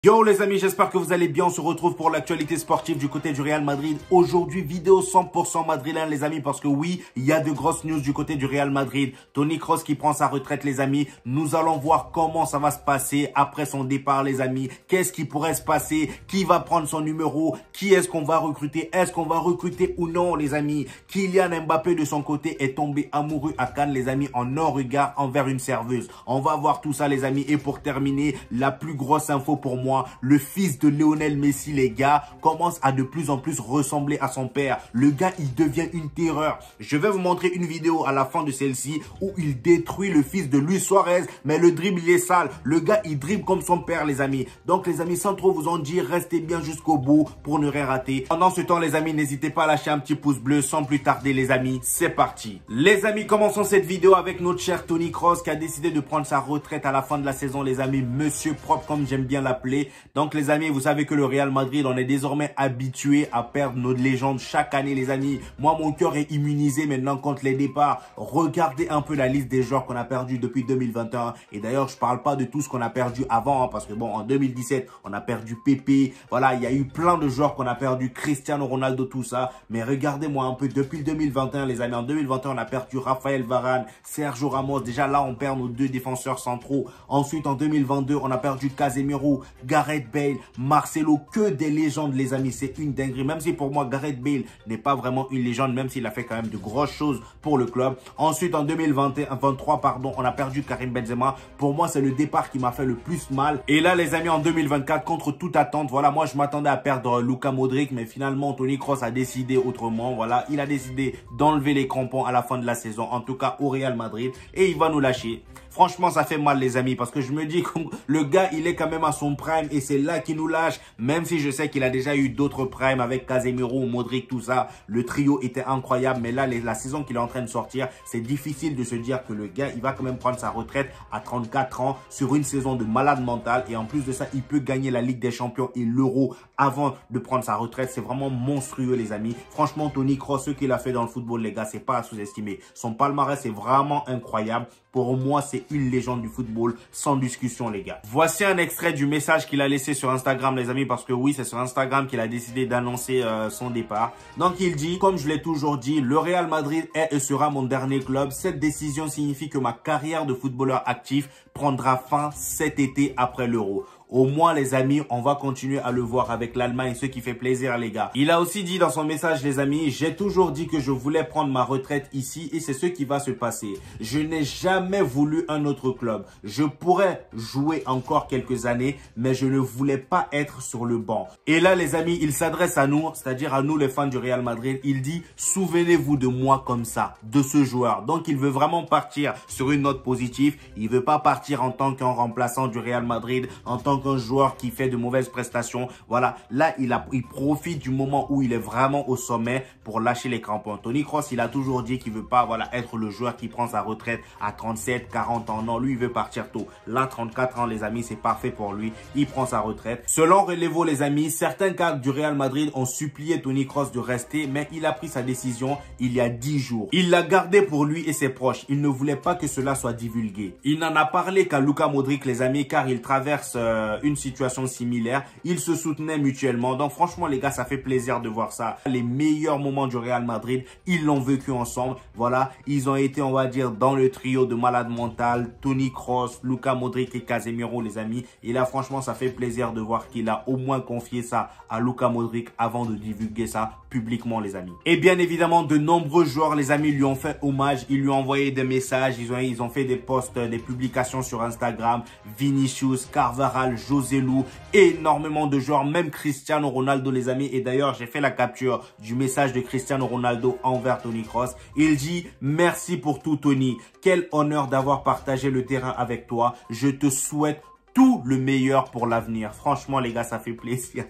Yo les amis, j'espère que vous allez bien. On se retrouve pour l'actualité sportive du côté du Real Madrid. Aujourd'hui, vidéo 100% madrilène les amis, parce que oui, il y a de grosses news du côté du Real Madrid. Toni Kroos qui prend sa retraite les amis. Nous allons voir comment ça va se passer après son départ les amis. Qu'est-ce qui pourrait se passer? Qui va prendre son numéro? Qui est-ce qu'on va recruter? Est-ce qu'on va recruter ou non les amis? Kylian Mbappé de son côté est tombé amoureux à Cannes les amis en un regard envers une serveuse. On va voir tout ça les amis. Et pour terminer, la plus grosse info pour moi, le fils de Lionel Messi, les gars, commence à de plus en plus ressembler à son père. Le gars, il devient une terreur. Je vais vous montrer une vidéo à la fin de celle-ci où il détruit le fils de Luis Suarez, mais le dribble, il est sale. Le gars, il dribble comme son père, les amis. Donc, les amis, sans trop vous en dire, restez bien jusqu'au bout pour ne rien rater. Pendant ce temps, les amis, n'hésitez pas à lâcher un petit pouce bleu. Sans plus tarder, les amis, c'est parti. Les amis, commençons cette vidéo avec notre cher Toni Kroos qui a décidé de prendre sa retraite à la fin de la saison, les amis. Monsieur propre, comme j'aime bien l'appeler. Donc les amis, vous savez que le Real Madrid, on est désormais habitué à perdre notre légende chaque année les amis. Moi, mon cœur est immunisé maintenant contre les départs. Regardez un peu la liste des joueurs qu'on a perdus depuis 2021. Et d'ailleurs, je parle pas de tout ce qu'on a perdu avant, parce que bon, en 2017, on a perdu Pepe. Voilà, il y a eu plein de joueurs qu'on a perdu, Cristiano Ronaldo, tout ça. Mais regardez-moi un peu, depuis 2021 les amis, en 2021, on a perdu Raphaël Varane, Sergio Ramos. Déjà là, on perd nos deux défenseurs centraux. Ensuite, en 2022, on a perdu Casemiro, Gareth Bale, Marcelo, que des légendes les amis, c'est une dinguerie. Même si pour moi Gareth Bale n'est pas vraiment une légende, même s'il a fait quand même de grosses choses pour le club. Ensuite en 2023 pardon, on a perdu Karim Benzema. Pour moi c'est le départ qui m'a fait le plus mal. Et là les amis en 2024 contre toute attente, voilà, moi je m'attendais à perdre Luka Modric, mais finalement Toni Kroos a décidé autrement. Voilà, il a décidé d'enlever les crampons à la fin de la saison, en tout cas au Real Madrid, et il va nous lâcher. Franchement, ça fait mal les amis, parce que je me dis que le gars, il est quand même à son prime et c'est là qu'il nous lâche. Même si je sais qu'il a déjà eu d'autres primes avec Casemiro, Modric, tout ça. Le trio était incroyable, mais là, la saison qu'il est en train de sortir, c'est difficile de se dire que le gars, il va quand même prendre sa retraite à 34 ans sur une saison de malade mental. Et en plus de ça, il peut gagner la Ligue des Champions et l'Euro avant de prendre sa retraite. C'est vraiment monstrueux les amis. Franchement, Toni Kroos, ce qu'il a fait dans le football, les gars, c'est pas à sous-estimer. Son palmarès est vraiment incroyable. Pour moi, c'est une légende du football, sans discussion, les gars. Voici un extrait du message qu'il a laissé sur Instagram, les amis, parce que oui, c'est sur Instagram qu'il a décidé d'annoncer son départ. Donc, il dit, comme je l'ai toujours dit, le Real Madrid est et sera mon dernier club. Cette décision signifie que ma carrière de footballeur actif prendra fin cet été après l'Euro. Au moins, les amis, on va continuer à le voir avec l'Allemagne, ce qui fait plaisir, les gars. Il a aussi dit dans son message, les amis, j'ai toujours dit que je voulais prendre ma retraite ici et c'est ce qui va se passer. Je n'ai jamais voulu un autre club. Je pourrais jouer encore quelques années, mais je ne voulais pas être sur le banc. Et là, les amis, il s'adresse à nous, c'est-à-dire à nous, les fans du Real Madrid. Il dit, souvenez-vous de moi comme ça, de ce joueur. Donc, il veut vraiment partir sur une note positive. Il veut pas partir en tant qu'un remplaçant du Real Madrid, en tant qu'un joueur qui fait de mauvaises prestations. Voilà, là, il profite du moment où il est vraiment au sommet pour lâcher les crampons. Toni Kroos, il a toujours dit qu'il veut pas, voilà, être le joueur qui prend sa retraite à 37, 40 ans. Non, lui, il veut partir tôt. Là, 34 ans, les amis, c'est parfait pour lui. Il prend sa retraite. Selon Relevo, les amis, certains cadres du Real Madrid ont supplié Toni Kroos de rester, mais il a pris sa décision il y a 10 jours. Il l'a gardé pour lui et ses proches. Il ne voulait pas que cela soit divulgué. Il n'en a parlé qu'à Luka Modric, les amis, car il traverse une situation similaire. Ils se soutenaient mutuellement. Donc franchement les gars, ça fait plaisir de voir ça. Les meilleurs moments du Real Madrid, ils l'ont vécu ensemble. Voilà, ils ont été, on va dire, dans le trio de malade mental, Toni Kroos, Luka Modric et Casemiro, les amis. Et là franchement, ça fait plaisir de voir qu'il a au moins confié ça à Luka Modric avant de divulguer ça publiquement, les amis. Et bien évidemment, de nombreux joueurs, les amis, lui ont fait hommage. Ils lui ont envoyé des messages. Ils ont fait des posts, des publications sur Instagram. Vinicius, Carvajal, José Lu, énormément de joueurs, même Cristiano Ronaldo, les amis. Et d'ailleurs, j'ai fait la capture du message de Cristiano Ronaldo envers Toni Kroos. Il dit, merci pour tout, Toni. Quel honneur d'avoir partagé le terrain avec toi. Je te souhaite tout le meilleur pour l'avenir. Franchement, les gars, ça fait plaisir.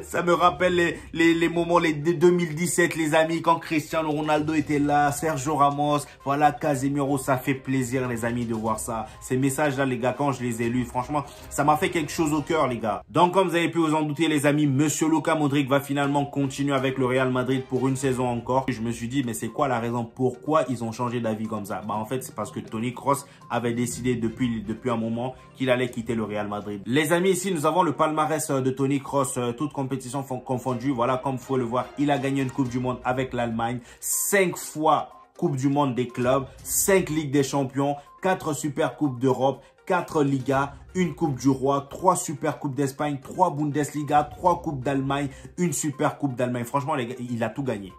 Ça me rappelle les moments, les 2017, les amis, quand Cristiano Ronaldo était là, Sergio Ramos, voilà, Casemiro. Ça fait plaisir, les amis, de voir ça. Ces messages-là, les gars, quand je les ai lus, franchement, ça m'a fait quelque chose au cœur, les gars. Donc, comme vous avez pu vous en douter, les amis, Monsieur Luka Modric va finalement continuer avec le Real Madrid pour une saison encore. Je me suis dit, mais c'est quoi la raison? Pourquoi ils ont changé d'avis comme ça? Bah, en fait, c'est parce que Toni Kroos avait décidé depuis un moment qu'il allait quitter le Real Madrid. Les amis, ici, nous avons le palmarès de Toni Kroos, toutes compétitions confondues. Voilà, comme vous pouvez le voir, il a gagné une Coupe du Monde avec l'Allemagne, 5 fois Coupe du Monde des clubs, 5 Ligues des Champions, 4 Super Coupes d'Europe, 4 Ligas, une Coupe du Roi, 3 Super Coupes d'Espagne, 3 Bundesliga, 3 Coupes d'Allemagne, une Super Coupe d'Allemagne. Franchement, les gars, il a tout gagné.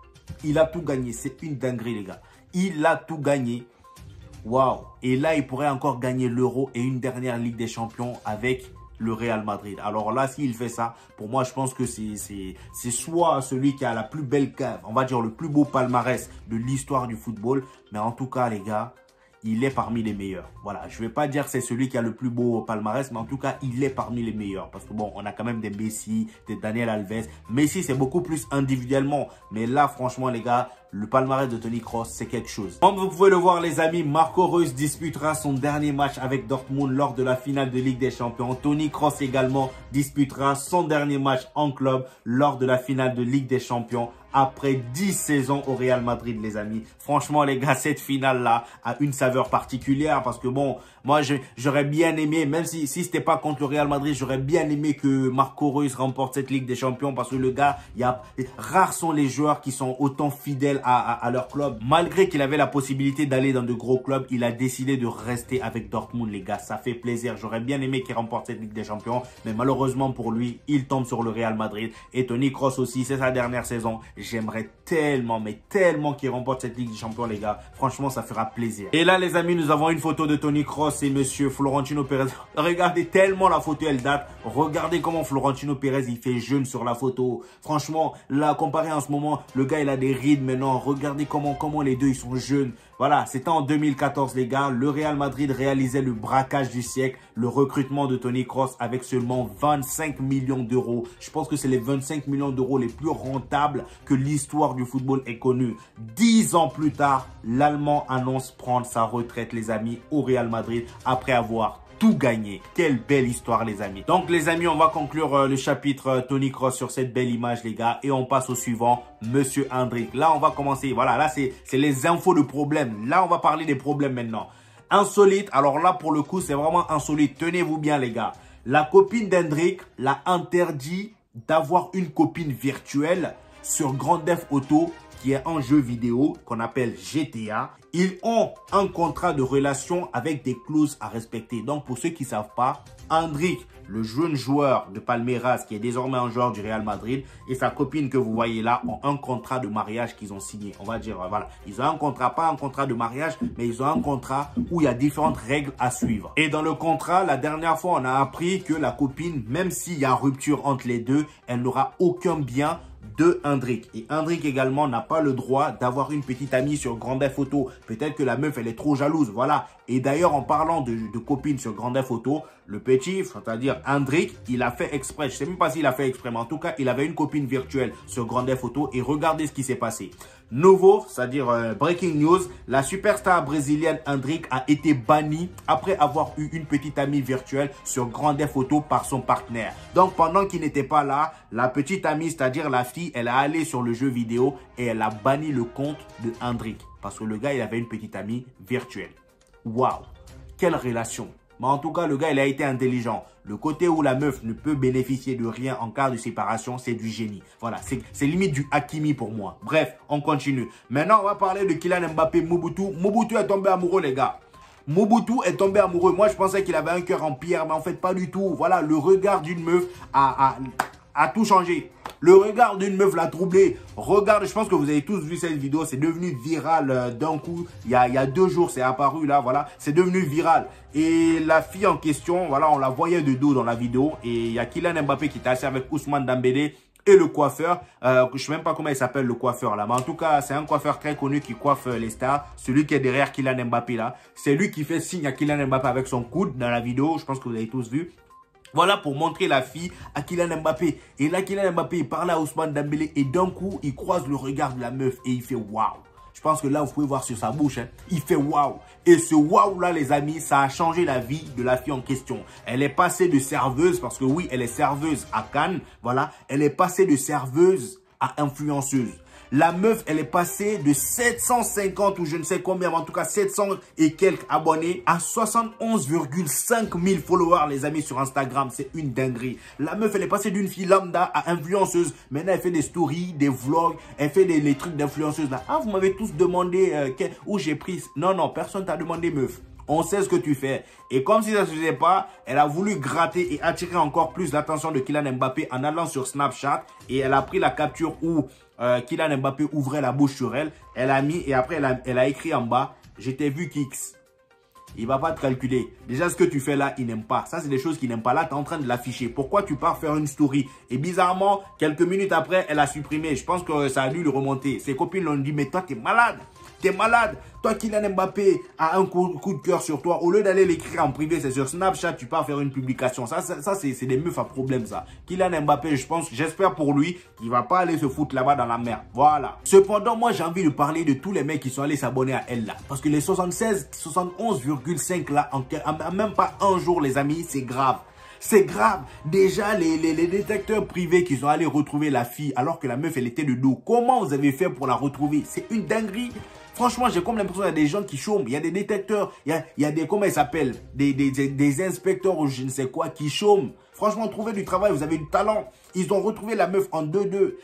Il a tout gagné. C'est une dinguerie, les gars. Il a tout gagné. Waouh. Et là, il pourrait encore gagner l'Euro et une dernière Ligue des Champions avec le Real Madrid. Alors là, s'il fait ça, pour moi, je pense que c'est soit celui qui a la plus belle cave, on va dire le plus beau palmarès de l'histoire du football. Mais en tout cas, les gars, il est parmi les meilleurs. Voilà, je ne vais pas dire que c'est celui qui a le plus beau palmarès, mais en tout cas, il est parmi les meilleurs. Parce que bon, on a quand même des Messi, des Daniel Alves. Messi, c'est beaucoup plus individuellement. Mais là, franchement, les gars, le palmarès de Toni Kroos, c'est quelque chose. Comme vous pouvez le voir, les amis, Marco Reus disputera son dernier match avec Dortmund lors de la finale de Ligue des Champions. Toni Kroos également disputera son dernier match en club lors de la finale de Ligue des Champions après 10 saisons au Real Madrid, les amis. Franchement, les gars, cette finale-là a une saveur particulière parce que bon, moi, j'aurais bien aimé, même si c'était pas contre le Real Madrid, j'aurais bien aimé que Marco Reus remporte cette Ligue des Champions parce que le gars, rares sont les joueurs qui sont autant fidèles à leur club. Malgré qu'il avait la possibilité d'aller dans de gros clubs, il a décidé de rester avec Dortmund, les gars. Ça fait plaisir. J'aurais bien aimé qu'il remporte cette Ligue des Champions, mais malheureusement pour lui, il tombe sur le Real Madrid. Et Toni Kroos aussi, c'est sa dernière saison. J'aimerais tellement, mais tellement qu'il remporte cette Ligue des Champions, les gars. Franchement, ça fera plaisir. Et là, les amis, nous avons une photo de Toni Kroos et monsieur Florentino Pérez. Regardez tellement la photo, elle date. Regardez comment Florentino Pérez, il fait jeune sur la photo. Franchement, là, comparé en ce moment, le gars, il a des rides maintenant. Regardez comment les deux, ils sont jeunes. Voilà, c'était en 2014, les gars. Le Real Madrid réalisait le braquage du siècle, le recrutement de Toni Kroos avec seulement 25 millions d'euros. Je pense que c'est les 25 millions d'euros les plus rentables que l'histoire du football ait connu. 10 ans plus tard, l'Allemand annonce prendre sa retraite, les amis, au Real Madrid après avoir tout gagné. Quelle belle histoire, les amis. Donc, les amis, on va conclure le chapitre Toni Kroos sur cette belle image, les gars. Et on passe au suivant, Monsieur Endrick. Là, on va commencer. Voilà, là, c'est les infos de problèmes. Là, on va parler des problèmes maintenant. Insolite. Alors là, pour le coup, c'est vraiment insolite. Tenez-vous bien, les gars. La copine d'Endrick l'a interdit d'avoir une copine virtuelle sur Grand Theft Auto, qui est un jeu vidéo qu'on appelle GTA. Ils ont un contrat de relation avec des clauses à respecter. Donc, pour ceux qui ne savent pas, Endrick, le jeune joueur de Palmeiras, qui est désormais un joueur du Real Madrid, et sa copine que vous voyez là, ont un contrat de mariage qu'ils ont signé. On va dire, voilà, ils ont un contrat, pas un contrat de mariage, mais ils ont un contrat où il y a différentes règles à suivre. Et dans le contrat, la dernière fois, on a appris que la copine, même s'il y a rupture entre les deux, elle n'aura aucun bien de Endrick. Et Endrick également n'a pas le droit d'avoir une petite amie sur Grand Theft Auto. Peut-être que la meuf, elle est trop jalouse. Voilà. Et d'ailleurs, en parlant de copines sur Grand Theft Auto, le petit, c'est-à-dire Endrick, il a fait exprès. Je ne sais même pas s'il a fait exprès, mais en tout cas, il avait une copine virtuelle sur Grand Theft Auto. Et regardez ce qui s'est passé. Nouveau, c'est-à-dire breaking news, la superstar brésilienne Endrick a été bannie après avoir eu une petite amie virtuelle sur Grand Theft Auto par son partenaire. Donc, pendant qu'il n'était pas là, la petite amie, c'est-à-dire la fille, elle a allé sur le jeu vidéo et elle a banni le compte de Endrick. Parce que le gars, il avait une petite amie virtuelle. Waouh! Quelle relation! Mais en tout cas, le gars, il a été intelligent. Le côté où la meuf ne peut bénéficier de rien en cas de séparation, c'est du génie. Voilà, c'est limite du Hakimi pour moi. Bref, on continue. Maintenant, on va parler de Kylian Mbappé, Mobutu. Mobutu est tombé amoureux, les gars. Mobutu est tombé amoureux. Moi, je pensais qu'il avait un cœur en pierre, mais en fait, pas du tout. Voilà, le regard d'une meuf a tout changé. Le regard d'une meuf l'a troublé. Regarde, je pense que vous avez tous vu cette vidéo. C'est devenu viral d'un coup. Il y a 2 jours, c'est apparu là. Voilà, c'est devenu viral. Et la fille en question, voilà, on la voyait de dos dans la vidéo. Et il y a Kylian Mbappé qui était assis avec Ousmane Dembélé et le coiffeur. Je ne sais même pas comment il s'appelle le coiffeur là. Mais en tout cas, c'est un coiffeur très connu qui coiffe les stars. Celui qui est derrière Kylian Mbappé là. C'est lui qui fait signe à Kylian Mbappé avec son coude dans la vidéo. Je pense que vous avez tous vu. Voilà pour montrer la fille à Kylian Mbappé. Et là, Kylian Mbappé, il parle à Ousmane Dembélé et d'un coup, il croise le regard de la meuf et il fait waouh. Je pense que là, vous pouvez voir sur sa bouche, hein, il fait waouh. Et ce waouh là, les amis, ça a changé la vie de la fille en question. Elle est passée de serveuse, parce que oui, elle est serveuse à Cannes, voilà. Elle est passée de serveuse à influenceuse. La meuf, elle est passée de 750 ou je ne sais combien, mais en tout cas 700 et quelques abonnés à 71,5 000 followers, les amis, sur Instagram. C'est une dinguerie. La meuf, elle est passée d'une fille lambda à influenceuse. Maintenant, elle fait des stories, des vlogs, elle fait les trucs d'influenceuse. Ah, vous m'avez tous demandé où j'ai pris. Non, non, personne t'a demandé, meuf. On sait ce que tu fais. Et comme si ça ne se faisait pas, elle a voulu gratter et attirer encore plus l'attention de Kylian Mbappé en allant sur Snapchat. Et elle a pris la capture où Kylian Mbappé ouvrait la bouche sur elle. Elle a mis et après elle a écrit en bas, je t'ai vu Kix. Il va pas te calculer. Déjà, ce que tu fais là, il n'aime pas. Ça, c'est des choses qu'il n'aime pas. Là, tu es en train de l'afficher. Pourquoi tu pars faire une story? Et bizarrement, quelques minutes après, elle a supprimé. Je pense que ça a dû le remonter. Ses copines l'ont dit, mais toi, t'es malade. T'es malade. Toi, Kylian Mbappé a un coup de cœur sur toi. Au lieu d'aller l'écrire en privé, c'est sur Snapchat, tu pars faire une publication. Ça c'est des meufs à problème, ça. Kylian Mbappé, j'espère pour lui qu'il va pas aller se foutre là-bas dans la mer. Voilà. Cependant, moi, j'ai envie de parler de tous les mecs qui sont allés s'abonner à elle, là. Parce que les 71,5 là, en même pas un jour, les amis, c'est grave. C'est grave. Déjà, les détecteurs privés qui sont allés retrouver la fille alors que la meuf, elle était de dos. Comment vous avez fait pour la retrouver? C'est une dinguerie. Franchement, j'ai comme l'impression qu'il y a des gens qui chôment. Il y a des détecteurs, il y a des, comment ils s'appellent, des inspecteurs ou je ne sais quoi qui chôment. Franchement, trouvez du travail, vous avez du talent. Ils ont retrouvé la meuf en 2-2.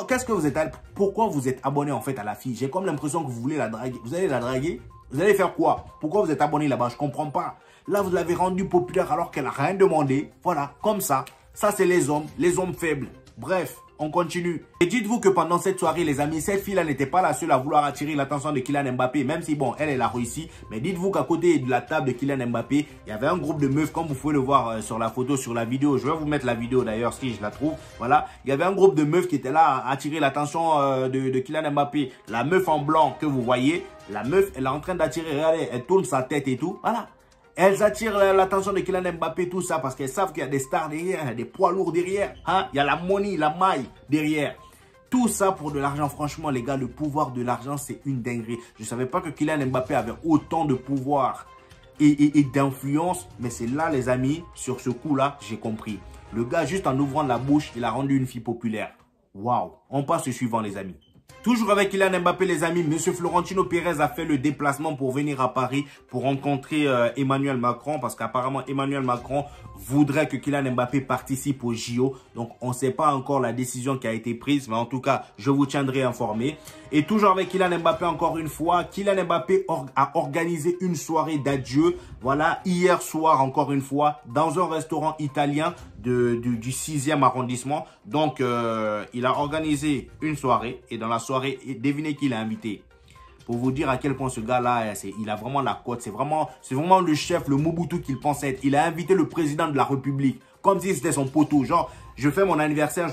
Qu'est-ce que vous êtes, pourquoi vous êtes abonné en fait à la fille? J'ai comme l'impression que vous voulez la draguer. Vous allez la draguer? Vous allez faire quoi? Pourquoi vous êtes abonné là-bas? Je comprends pas. Là, vous l'avez rendue populaire alors qu'elle n'a rien demandé. Voilà, comme ça. Ça, c'est les hommes faibles. Bref, on continue. Et dites-vous que pendant cette soirée, les amis, cette fille-là n'était pas la seule à vouloir attirer l'attention de Kylian Mbappé. Même si, bon, elle a réussi. Mais dites-vous qu'à côté de la table de Kylian Mbappé, il y avait un groupe de meufs, comme vous pouvez le voir sur la photo, sur la vidéo. Je vais vous mettre la vidéo d'ailleurs, si je la trouve. Voilà. Il y avait un groupe de meufs qui était là à attirer l'attention de Kylian Mbappé. La meuf en blanc que vous voyez, la meuf, elle est en train d'attirer. Regardez, elle tourne sa tête et tout. Voilà. Elles attirent l'attention de Kylian Mbappé, tout ça, parce qu'elles savent qu'il y a des stars derrière, il y a des poids lourds derrière. Hein? Il y a la money, la maille derrière. Tout ça pour de l'argent. Franchement, les gars, le pouvoir de l'argent, c'est une dinguerie. Je ne savais pas que Kylian Mbappé avait autant de pouvoir et d'influence. Mais c'est là, les amis, sur ce coup-là, j'ai compris. Le gars, juste en ouvrant la bouche, il a rendu une fille populaire. Waouh. On passe au suivant, les amis. Toujours avec Kylian Mbappé, les amis, M. Florentino Pérez a fait le déplacement pour venir à Paris pour rencontrer Emmanuel Macron parce qu'apparemment Emmanuel Macron voudrait que Kylian Mbappé participe au JO. Donc, on ne sait pas encore la décision qui a été prise, mais en tout cas, je vous tiendrai informé. Et toujours avec Kylian Mbappé, encore une fois, Kylian Mbappé a organisé une soirée d'adieu, voilà, hier soir, encore une fois, dans un restaurant italien du 6e arrondissement. Donc, il a organisé une soirée et dans la soirée, devinez qui l'a invité. Pour vous dire à quel point ce gars-là, il a vraiment la cote. C'est vraiment le chef, le Mobutu qu'il pense être. Il a invité le président de la République comme si c'était son poteau. Genre, je fais mon anniversaire,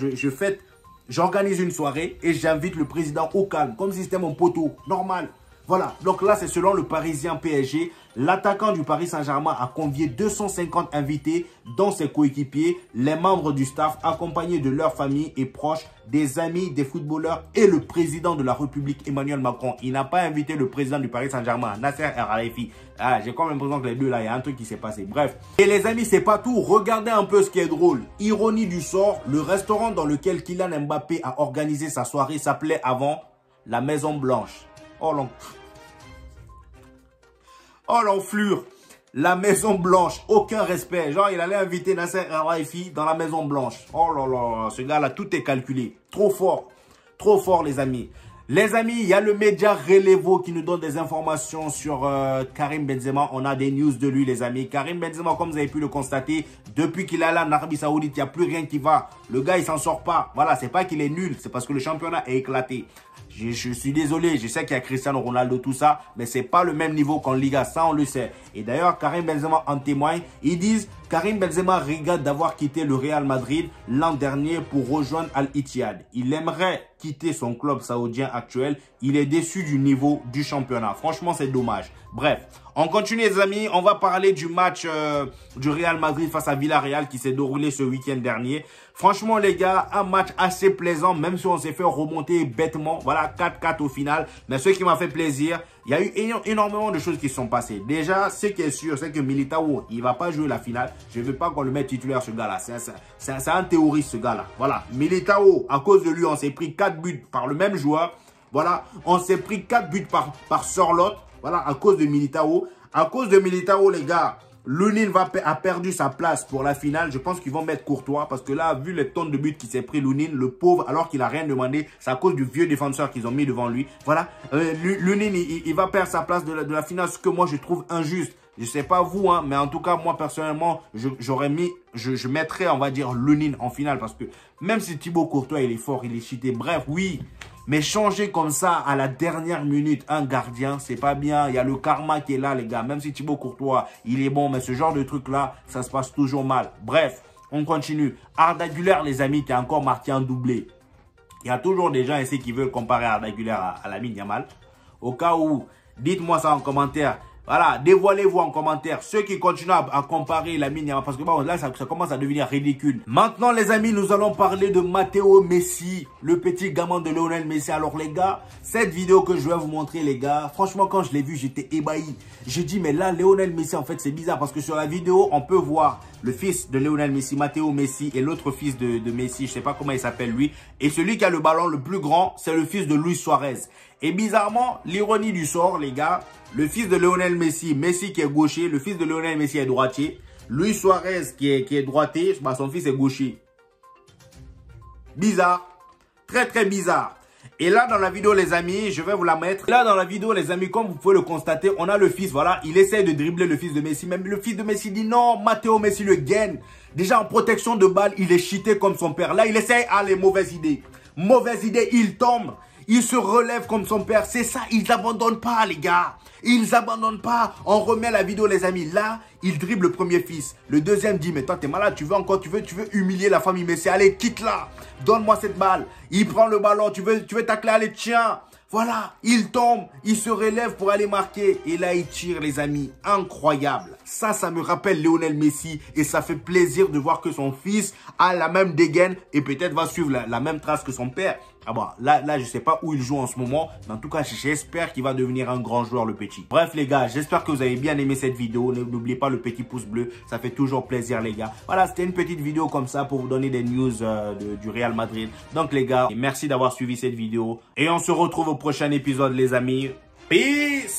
j'organise une soirée et j'invite le président au calme, comme si c'était mon poteau. Normal. Voilà, donc là, c'est selon le Parisien PSG. L'attaquant du Paris Saint-Germain a convié 250 invités, dont ses coéquipiers, les membres du staff, accompagnés de leurs familles et proches, des amis, des footballeurs et le président de la République, Emmanuel Macron. Il n'a pas invité le président du Paris Saint-Germain, Nasser El-Khelaifi. Ah, j'ai quand même l'impression que les deux là, il y a un truc qui s'est passé. Bref. Et les amis, c'est pas tout. Regardez un peu ce qui est drôle. Ironie du sort, le restaurant dans lequel Kylian Mbappé a organisé sa soirée s'appelait avant la Maison Blanche. Oh l'enflure. La Maison Blanche. Aucun respect. Genre, il allait inviter Nasser El-Khelaifi dans la Maison Blanche. Oh là là. Ce gars-là, tout est calculé. Trop fort. Trop fort, les amis. Les amis, il y a le média Relevo qui nous donne des informations sur Karim Benzema. On a des news de lui, les amis. Karim Benzema, comme vous avez pu le constater, depuis qu'il est là en Arabie Saoudite, il n'y a plus rien qui va. Le gars, il s'en sort pas. Voilà, c'est pas qu'il est nul. C'est parce que le championnat est éclaté. Je suis désolé, je sais qu'il y a Cristiano Ronaldo, tout ça, mais c'est pas le même niveau qu'en Liga, ça on le sait. Et d'ailleurs, Karim Benzema en témoigne. Ils disent, Karim Benzema regrette d'avoir quitté le Real Madrid l'an dernier pour rejoindre Al-Ittihad. Il aimerait quitter son club saoudien actuel. Il est déçu du niveau du championnat. Franchement, c'est dommage. Bref, On continue les amis, on va parler du match du Real Madrid face à Villarreal qui s'est déroulé ce week-end dernier. Franchement les gars, un match assez plaisant, même si on s'est fait remonter bêtement. Voilà, 4-4 au final. Mais ce qui m'a fait plaisir, il y a eu énormément de choses qui se sont passées. Déjà, ce qui est sûr, c'est que Militao, il va pas jouer la finale. Je ne veux pas qu'on le mette titulaire ce gars-là. C'est un théoriste ce gars-là. Voilà, Militao, à cause de lui, on s'est pris 4 buts par le même joueur. Voilà, on s'est pris 4 buts par Sorloth. Voilà, à cause de Militao. À cause de Militao, les gars, Lunin a perdu sa place pour la finale. Je pense qu'ils vont mettre Courtois parce que là, vu les tonnes de buts qu'il s'est pris, Lunin, le pauvre, alors qu'il a rien demandé, c'est à cause du vieux défenseur qu'ils ont mis devant lui. Voilà, Lunin, il va perdre sa place de la finale, ce que moi, je trouve injuste. Je sais pas vous, hein, mais en tout cas, moi, personnellement, je mettrais, on va dire, Lunin en finale parce que même si Thibaut Courtois, il est fort, il est cheaté, bref, oui. Mais changer comme ça à la dernière minute un gardien, c'est pas bien. Il y a le karma qui est là, les gars. Même si Thibaut Courtois, il est bon, mais ce genre de truc-là, ça se passe toujours mal. Bref, on continue. Arda Güler, les amis, qui a encore marqué un doublé. Il y a toujours des gens ici qui veulent comparer Arda Güler à Lamine Yamal. Au cas où, dites-moi ça en commentaire. Voilà, dévoilez-vous en commentaire ceux qui continuent à comparer Lamine Yamal parce que bon, là, ça commence à devenir ridicule. Maintenant, les amis, nous allons parler de Matteo Messi, le petit gamin de Lionel Messi. Alors, les gars, cette vidéo que je vais vous montrer, les gars, franchement, quand je l'ai vu, j'étais ébahi. J'ai dit, mais là, Lionel Messi, en fait, c'est bizarre parce que sur la vidéo, on peut voir le fils de Lionel Messi, Matteo Messi, et l'autre fils de Messi, je sais pas comment il s'appelle lui. Et celui qui a le ballon le plus grand, c'est le fils de Luis Suarez. Et bizarrement, l'ironie du sort, les gars, le fils de Lionel Messi, Messi qui est gaucher, le fils de Lionel Messi est droitier. Luis Suarez qui est droitier, bah, son fils est gaucher. Bizarre. Très très bizarre. Et là dans la vidéo les amis, je vais vous la mettre. Là dans la vidéo les amis, comme vous pouvez le constater, on a le fils, voilà. Il essaie de dribbler le fils de Messi. Même le fils de Messi dit non, Matteo Messi le gagne. Déjà en protection de balle, il est cheaté comme son père. Là il essaie, allez, mauvaise idée. Mauvaise idée, il tombe. Il se relève comme son père. C'est ça, ils n'abandonnent pas les gars. Ils abandonnent pas. On remet la vidéo les amis. Là, il dribble le premier fils. Le deuxième dit, mais toi t'es malade, tu veux humilier la famille Messi. Allez, quitte-la. Donne-moi cette balle. Il prend le ballon, tu veux tacler, allez, tiens. Voilà, il tombe, il se relève pour aller marquer. Et là, il tire, les amis. Incroyable. Ça me rappelle Lionel Messi. Et ça fait plaisir de voir que son fils a la même dégaine et peut-être va suivre la même trace que son père. Ah bon, là, je sais pas où il joue en ce moment. Mais en tout cas, j'espère qu'il va devenir un grand joueur, le petit. Bref, les gars, j'espère que vous avez bien aimé cette vidéo. N'oubliez pas le petit pouce bleu. Ça fait toujours plaisir, les gars. Voilà, c'était une petite vidéo comme ça pour vous donner des news du Real Madrid. Donc, les gars, merci d'avoir suivi cette vidéo. Et on se retrouve au prochain épisode, les amis. Peace!